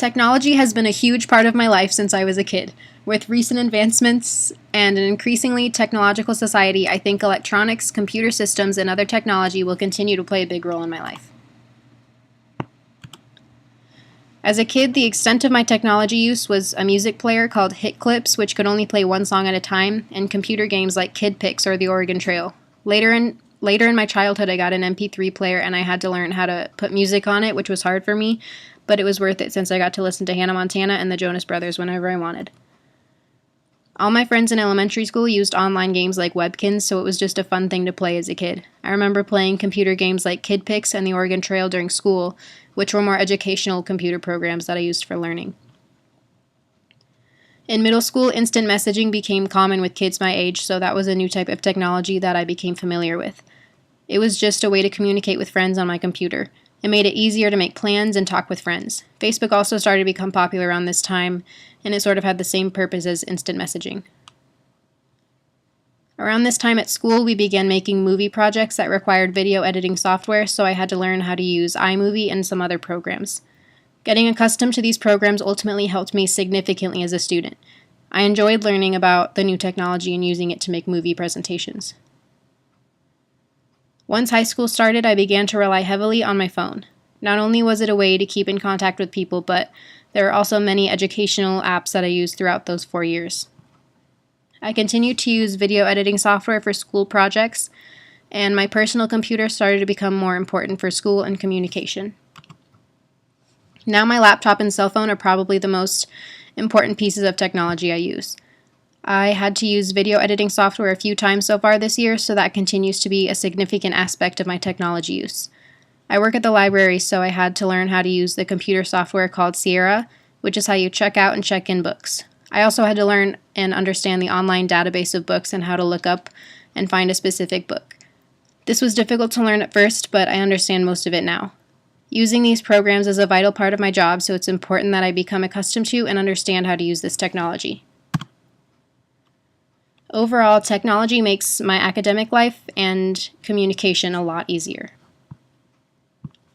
Technology has been a huge part of my life since I was a kid. With recent advancements and an increasingly technological society, I think electronics, computer systems, and other technology will continue to play a big role in my life. As a kid, the extent of my technology use was a music player called Hit Clips, which could only play one song at a time, and computer games like Kid Pix or the Oregon Trail. Later in my childhood, I got an MP3 player and I had to learn how to put music on it, which was hard for me, but it was worth it since I got to listen to Hannah Montana and the Jonas Brothers whenever I wanted. All my friends in elementary school used online games like Webkins, so it was just a fun thing to play as a kid. I remember playing computer games like Kid Pix and the Oregon Trail during school, which were more educational computer programs that I used for learning. In middle school, instant messaging became common with kids my age, so that was a new type of technology that I became familiar with. It was just a way to communicate with friends on my computer. It made it easier to make plans and talk with friends. Facebook also started to become popular around this time, and it sort of had the same purpose as instant messaging. Around this time at school, we began making movie projects that required video editing software, so I had to learn how to use iMovie and some other programs. Getting accustomed to these programs ultimately helped me significantly as a student. I enjoyed learning about the new technology and using it to make movie presentations. Once high school started, I began to rely heavily on my phone. Not only was it a way to keep in contact with people, but there are also many educational apps that I used throughout those 4 years. I continued to use video editing software for school projects, and my personal computer started to become more important for school and communication. Now my laptop and cell phone are probably the most important pieces of technology I use. I had to use video editing software a few times so far this year, so that continues to be a significant aspect of my technology use. I work at the library, so I had to learn how to use the computer software called Sierra, which is how you check out and check in books. I also had to learn and understand the online database of books and how to look up and find a specific book. This was difficult to learn at first, but I understand most of it now. Using these programs is a vital part of my job, so it's important that I become accustomed to and understand how to use this technology. Overall, technology makes my academic life and communication a lot easier.